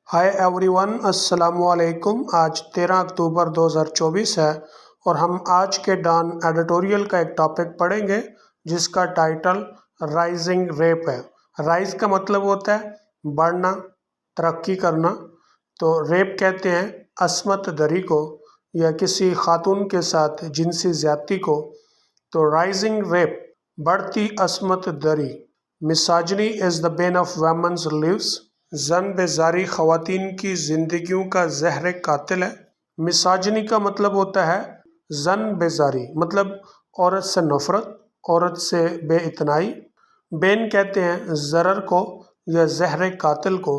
Hi everyone, अस्सलाम वालेकुम। आज 13 अक्टूबर 2024 है और हम आज के डॉन एडिटोरियल का एक टॉपिक पढ़ेंगे जिसका टाइटल राइजिंग रेप है। राइज का मतलब होता है बढ़ना, तरक्की करना। तो रेप कहते हैं अस्मत दरी को या किसी खातून के साथ जिनसी ज़्यादती को। तो राइजिंग रेप, बढ़ती अस्मत दरी। Misogyny is the bane of women's lives, जन बेजारी ख़वातीन की ज़िंदगियों का ज़हर कातिल है। मिसाजनी का मतलब होता है जन बेजारी, मतलब औरत से नफ़रत, औरत से बेइतनाई। बेन कहते हैं ज़रर को या ज़हर कातिल को।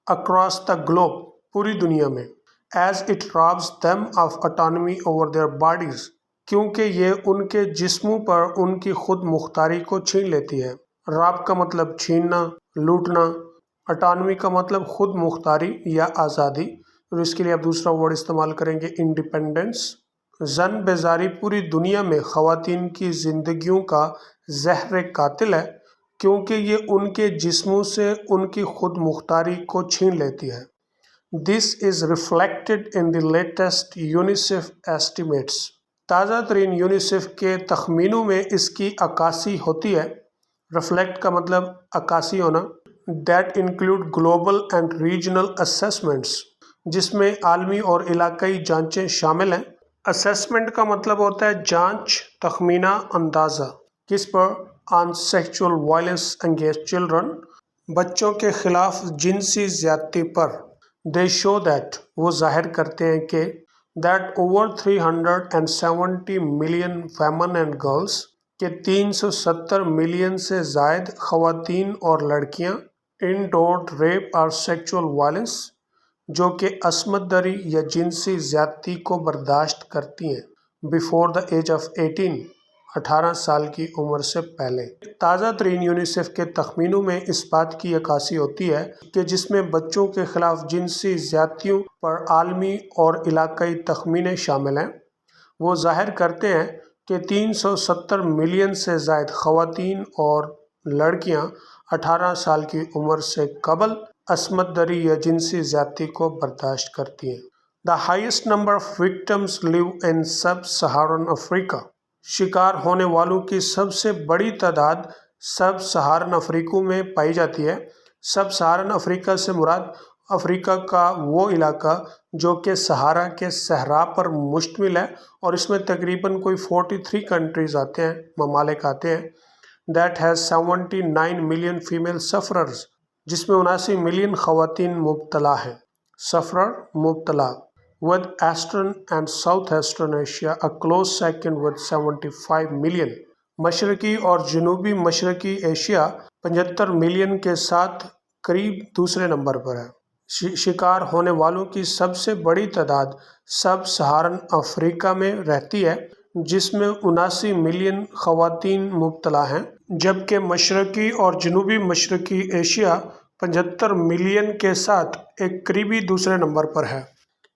अक्रॉस द ग्लोब, पूरी दुनिया में। As it robs them of autonomy over their bodies, क्योंकि ये उनके जिस्मों पर उनकी खुद मुख्तारी को छीन लेती है। रॉब का मतलब छीनना, लूटना। ऑटोनमी का मतलब खुद मुख्तारी या आज़ादी, और इसके लिए आप दूसरा वर्ड इस्तेमाल करेंगे इंडिपेंडेंस। जन बेजारी पूरी दुनिया में ख़वातीन की ज़िंदगियों का ज़हर कातिल है, क्योंकि ये उनके जिस्मों से उनकी खुद मुख्तारी को छीन लेती है। This is reflected in the latest UNICEF estimates, ताज़ा तरीन यूनिसेफ के तखमीनों में इसकी अक्कासी होती है। रिफ्लेक्ट का मतलब अक्कासी होना। That include global and regional assessments, जिसमें आलमी और इलाकाई जांचें शामिल हैं। असेसमेंट का मतलब होता है जांच, तखमीना, अंदाज़ा। किस पर? On sexual violence against children, बच्चों के खिलाफ जिनसी ज़्यादती पर। दे शो दैट, वो जाहिर करते हैं कि that over 370 million women and girls, के 370 मिलियन से ज़ायद ख़वातीन और लड़कियाँ इंडोर्ड रेप और सेक्सुअल वायलेंस, जो कि अस्मत दरी या जिनसी ज़्यादती को बर्दाश्त करती हैं, बिफोर द एज ऑफ 18 साल की उम्र से पहले। ताज़ा तरीन यूनिसेफ के तखमीनों में इस बात की अक्कासी होती है कि जिसमें बच्चों के खिलाफ जिनसी ज़्यादतियों पर आलमी और इलाकाई तखमीने शामिल हैं। वो जाहिर करते हैं कि 370 मिलियन से ज़ायद ख़वातीन और लड़कियां 18 साल की उम्र से कबल अस्मत दरी या जिनसी ज़्यादती को बर्दाश्त करती हैं। The highest number of victims live in सब सहारन अफ्रीका, शिकार होने वालों की सबसे बड़ी तादाद सब सहारन अफ्रीका में पाई जाती है। सब सहारन अफ्रीका से मुराद अफ्रीका का वो इलाका जो कि सहारा के सहरा पर मुश्तमिल है, और इसमें तकरीबन कोई 43 कंट्रीज़ आते हैं, ममालिक आते हैं। That has 79 million female sufferers, जिसमें 79 मिलियन ख़वातीन मुब्तला हैं। सफ़रर, मुब्तला। With eastern and south eastern Asia a close second with 75 million, मशरकी और जनूबी मशरकी एशिया 75 मिलियन के साथ करीब दूसरे नंबर पर है। शिकार होने वालों की सबसे बड़ी तादाद सब सहारन अफ्रीका में रहती है, जिसमें 79 मिलियन ख़वातीन मुब्तला हैं, जबकि मशरकी और जनूबी मशरकी एशिया 75 मिलियन के साथ एक करीबी दूसरे नंबर पर है।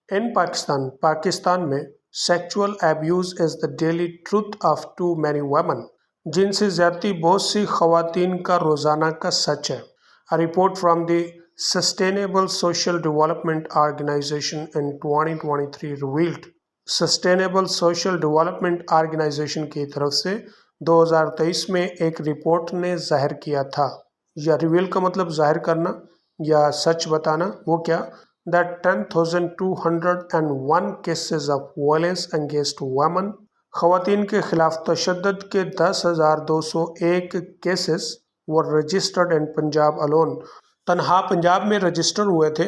इन पाकिस्तान में sexual abuse is the daily truth of too many women, जिनसी ज़्यादती बहुत सी ख़वातीन का रोज़ाना का सच है। A report from the sustainable social development organisation in 2023 revealed, sustainable social development organisation की तरफ से 2023 में एक रिपोर्ट ने जाहिर किया था, या रिवील का मतलब जाहिर करना या सच बताना। वो क्या? That 10,201 cases of violence against women, ख़वातीन के खिलाफ तशद्दुद के 10,201 cases were registered in Punjab alone, तनहा पंजाब में रजिस्टर हुए थे।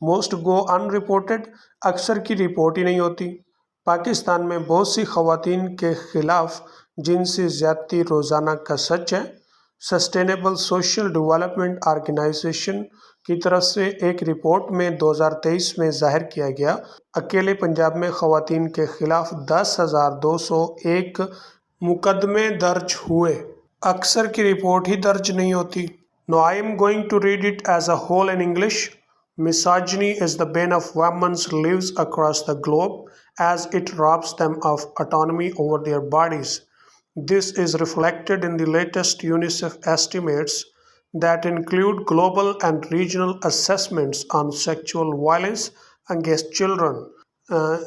मोस्ट गो अनरिपोर्टेड, अक्सर की रिपोर्ट ही नहीं होती। पाकिस्तान में बहुत सी ख़वातीन के खिलाफ जिनसी ज़्यादती रोज़ाना का सच है। सस्टेनेबल सोशल डेवलपमेंट ऑर्गेनाइजेशन की तरफ से एक रिपोर्ट में 2023 में जाहिर किया गया, अकेले पंजाब में ख़वातीन के खिलाफ 10,201 मुकदमे दर्ज हुए। अक्सर की रिपोर्ट ही दर्ज नहीं होती। Now I am going to read it as a whole in English. Misogyny is the bane of women's lives across the globe, as it robs them of autonomy over their bodies. This is reflected in the latest UNICEF estimates that include global and regional assessments on sexual violence against children.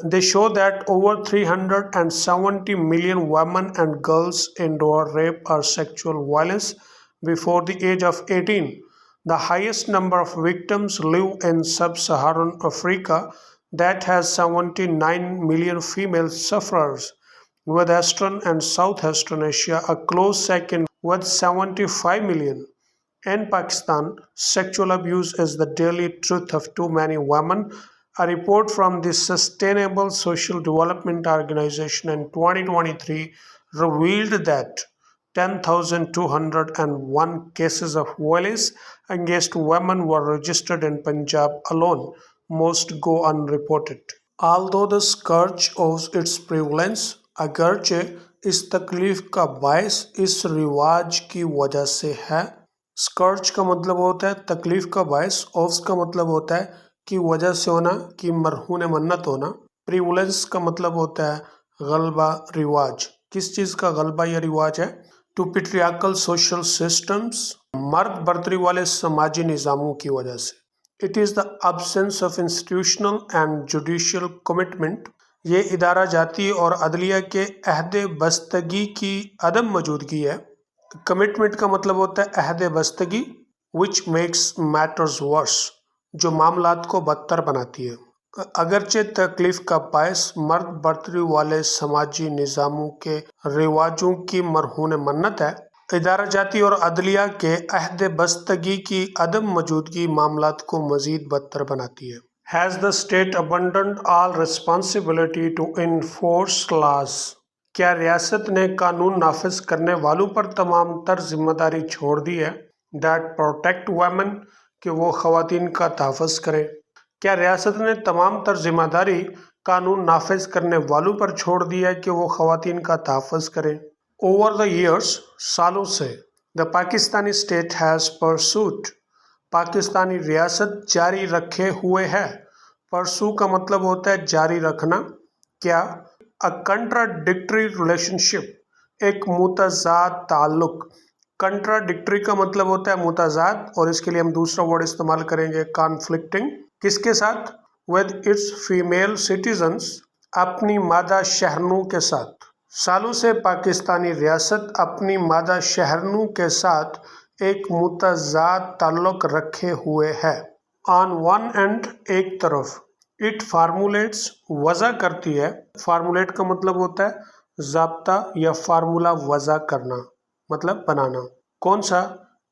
They show that over 370 million women and girls endure rape or sexual violence before the age of 18. The highest number of victims live in sub-Saharan Africa that has 79 million female sufferers, with Western and Southeastern Asia a close second with 75 million. In Pakistan, sexual abuse is the daily truth of too many women. A report from the Sustainable Social Development Organization in 2023 revealed that 10,201 cases of violence against women were registered in Punjab alone. Most go unreported. Although the scourge owes its prevalence, अगरचे इस तकलीफ का बायस इस रिवाज की वजह से है। स्कर्च का मतलब होता है तकलीफ का बायस, ऑफ्स का मतलब होता है कि वजह से होना, कि मरहून मन्नत होना। प्रिवलेंस का मतलब होता है गलबा, रिवाज। किस चीज़ का गलबा या रिवाज है? टू पेट्रियार्कल सोशल सिस्टम्स, मर्द बर्तरी वाले समाजी निज़ामों की वजह से। It is the absence of institutional and judicial commitment, ये इदारा जाती और अदलिया के अहद बस्तगी की अदम मौजूदगी है। कमिटमेंट का मतलब होता है अहद बस्तगी, विच मेक्स मैटर्स वर्स, जो मामलात को बदतर बनाती है। अगरचे तकलीफ का बायस मर्द बर्तरी वाले समाजी निज़ामों के रिवाजों की मरहून मन्नत है, इदारा जाती और अदलिया के अहद बस्तगी की अदम मौजूदगी मामलात को मज़ीद बदतर बनाती है। Has the state abandoned all responsibility to enforce laws? क्या रियासत ने कानून नाफिज करने वालों पर तमाम तर जिम्मेदारी छोड़ दी है? That protect women, कि वो ख़वातीन का तहफ़्फ़ुज़ करें। क्या रियासत ने तमाम तर जिम्मेदारी कानून नाफिज करने वालों पर छोड़ दी है कि वो ख़वातीन का तहफ़्फ़ुज़ करें? Over the years, सालों से, the Pakistani state has pursued, Pakistani रियासत जारी रखे हुए है। परसू का मतलब होता है जारी रखना। क्या? अ कंट्राडिक्टरी रिलेशनशिप, एक मुतज़ाद ताल्लुक। कंट्राडिक्टरी का मतलब होता है मुतज़ाद, और इसके लिए हम दूसरा वर्ड इस्तेमाल करेंगे कॉन्फ्लिक्टिंग। किसके साथ? विद इट्स फीमेल सिटीजन्स, अपनी मादा शहरनों के साथ। सालों से पाकिस्तानी रियासत अपनी मादा शहरनों के साथ एक मुतज़ाद ताल्लुक रखे हुए है। ऑन वन एंड, एक तरफ, इट फार्मूलेट्स, वज़ा करती है। फार्मूलेट का मतलब होता है ज़ाब्ता या फार्मूला वज़ा करना, मतलब बनाना। कौन सा?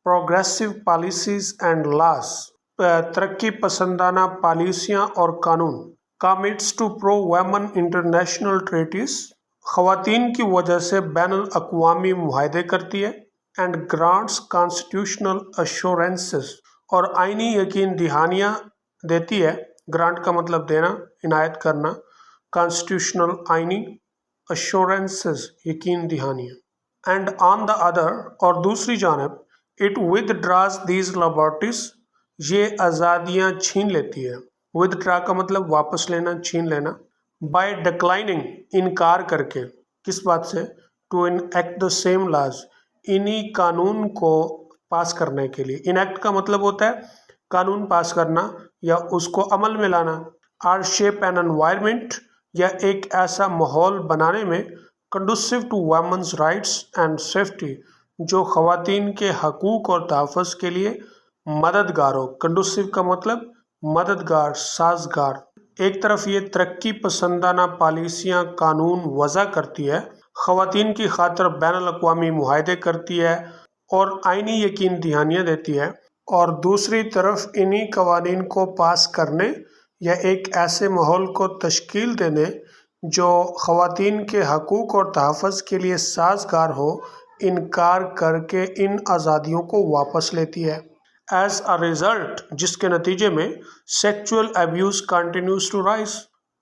प्रोग्रेसिव पॉलिसीज़ एंड लॉस, तरक्की पसंदाना पॉलिसियाँ और कानून। Commits to pro women international treaties, ख़वातीन की वजह से बैनुल अक़वामी मुआहदे करती है। एंड ग्रांट्स कॉन्स्टिट्यूशनल अश्योरेंसेस, और आइनी यकीन दहानियाँ देती है। ग्रांट का मतलब देना, इनायत करना। कॉन्स्टिट्यूशनल आइनी, अश्योरेंसेस यकीन दहानियाँ। एंड ऑन द अदर, और दूसरी जानब, इट विदड्रॉज दीज लिबर्टीज, ये आज़ादियाँ छीन लेती है। विदड्रॉ का मतलब वापस लेना, छीन लेना। बाय डिक्लाइनिंग, इनकार करके। किस बात से? To enact the same laws, इन्हीं कानून को पास करने के लिए। इनएक्ट का मतलब होता है कानून पास करना या उसको अमल में लाना। आर शेप एन एनवायरनमेंट, या एक ऐसा माहौल बनाने में conducive to women's rights and safety, जो ख़वातीन के हकूक़ और तहफ़्फ़ुज़ के लिए मददगार हो। कंडूसिव का मतलब मददगार, साजगार। एक तरफ ये तरक्की पसंदाना पॉलिसियाँ कानून वज़ा करती है, ख़वातीन की खातिर बैनुल अक़वामी मुआहदे करती है और आइनी यकीन दहानियाँ देती है, और दूसरी तरफ इन्हीं कवानीन को पास करने या एक ऐसे माहौल को तश्कील देने जो ख़वातीन के हकूक़ और तहफ़्फ़ुज़ के लिए साजगार हो, इनकार करके इन आज़ादियों को वापस लेती है। एज अ रिज़ल्ट, जिसके नतीजे में sexual abuse continues to rise,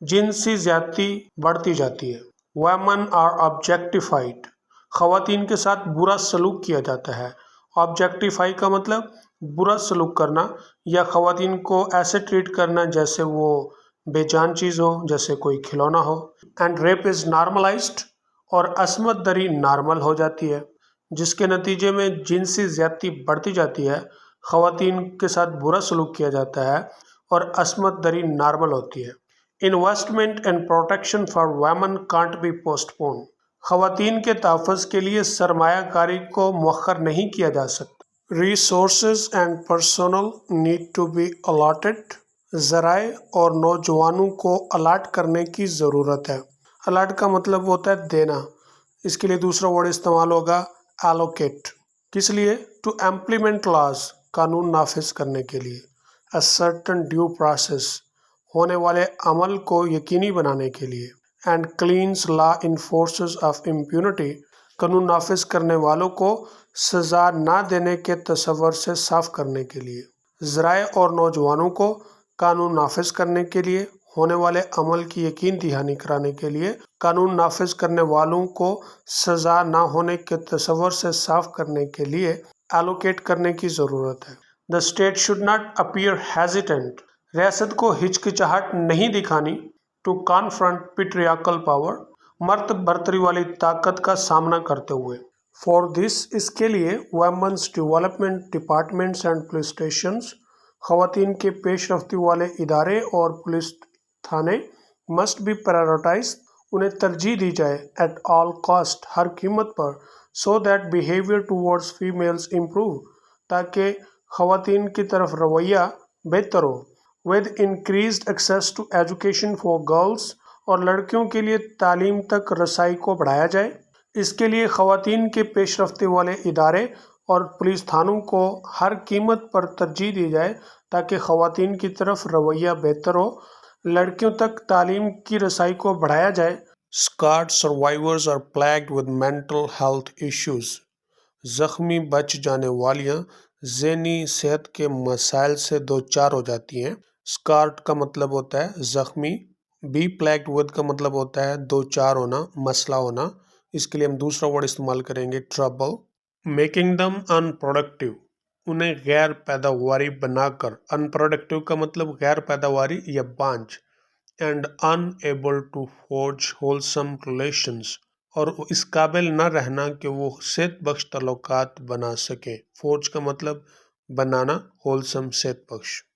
जिनसी ज़्यादती बढ़ती जाती है। वुमेन आर ऑब्जेक्टिफाइड, ख़वातीन के साथ बुरा सलूक किया जाता है। ऑब्जेक्टिफाई का मतलब बुरा सलूक करना या ख़वातीन को ऐसे ट्रीट करना जैसे वो बेजान चीज़ हो, जैसे कोई खिलौना हो। एंड रेप इज़ नॉर्मलाइज्ड, और असमत दरी नॉर्मल हो जाती है। جس کے نتیجے میں جنسی زیادتی بڑھتی جاتی ہے، خواتین کے ساتھ برا سلوک کیا جاتا ہے اور عصمت دری نارمل ہوتی ہے۔ Investment and protection for women can't be postpone. خواتین کے تحفظ کے لیے سرمایہ کاری کو مؤخر نہیں کیا جا سکتا۔ Resources and personnel need to be allotted. ذرائع اور نوجوانوں کو الاٹ کرنے کی ضرورت ہے۔ الاٹ کا مطلب ہوتا ہے دینا، اس کے لیے دوسرا ورڈ استعمال ہوگا allocate۔ کس لیے؟ ٹو امپلیمنٹ لاز، قانون نافذ کرنے کے لیے۔ a certain due process، ہونے والے عمل کو یقینی بنانے کے لیے۔ and cleans law enforcers of impunity، قانون نافذ کرنے والوں کو سزا نہ دینے کے تصور سے صاف کرنے کے لیے۔ ذرائع اور نوجوانوں کو قانون نافذ کرنے کے لیے، ہونے والے عمل کی یقین دہانی کرانے کے لیے، قانون نافذ کرنے والوں کو سزا نہ ہونے کے تصور سے صاف کرنے کے لیے allocate کرنے کی ضرورت ہے۔ The state should not appear hesitant، ریاست کو ہچکچاہٹ نہیں دکھانی to confront patriarchal power، مرد برتری والی طاقت کا سامنا کرتے ہوئے۔ For this، اس کے لیے women's development departments and police stations، خواتین کے پیش رفتی والے ادارے اور پولیس تھانے must be prioritized، انہیں ترجیح دی جائے at all cost، ہر قیمت پر so that behavior towards females improve، تاکہ خواتین کی طرف رویہ بہتر ہو۔ with increased access to education for girls، اور لڑکیوں کے لیے تعلیم تک رسائی کو بڑھایا جائے۔ اس کے لیے خواتین کے پیش رفتی والے ادارے اور پولیس تھانوں کو ہر قیمت پر ترجیح دی جائے تاکہ خواتین کی طرف رویہ بہتر ہو، لڑکیوں تک تعلیم کی رسائی کو بڑھایا جائے۔ Scarred survivors are plagued with mental health issues، زخمی بچ جانے والیاں ذہنی صحت کے مسائل سے دوچار ہو جاتی ہیں۔ Scarred کا مطلب ہوتا ہے زخمی، be plagued with کا مطلب ہوتا ہے دوچار ہونا، مسئلہ ہونا، اس کے لیے ہم دوسرا ورڈ استعمال کریں گے trouble۔ Making them unproductive، انہیں غیر پیداواری بنا کر، unproductive کا مطلب غیر پیداواری یا بانجھ، and unable to forge wholesome relations، اور اس قابل نہ رہنا کہ وہ صحت بخش تعلقات بنا سکیں۔ forge کا مطلب بنانا، wholesome صحت بخش۔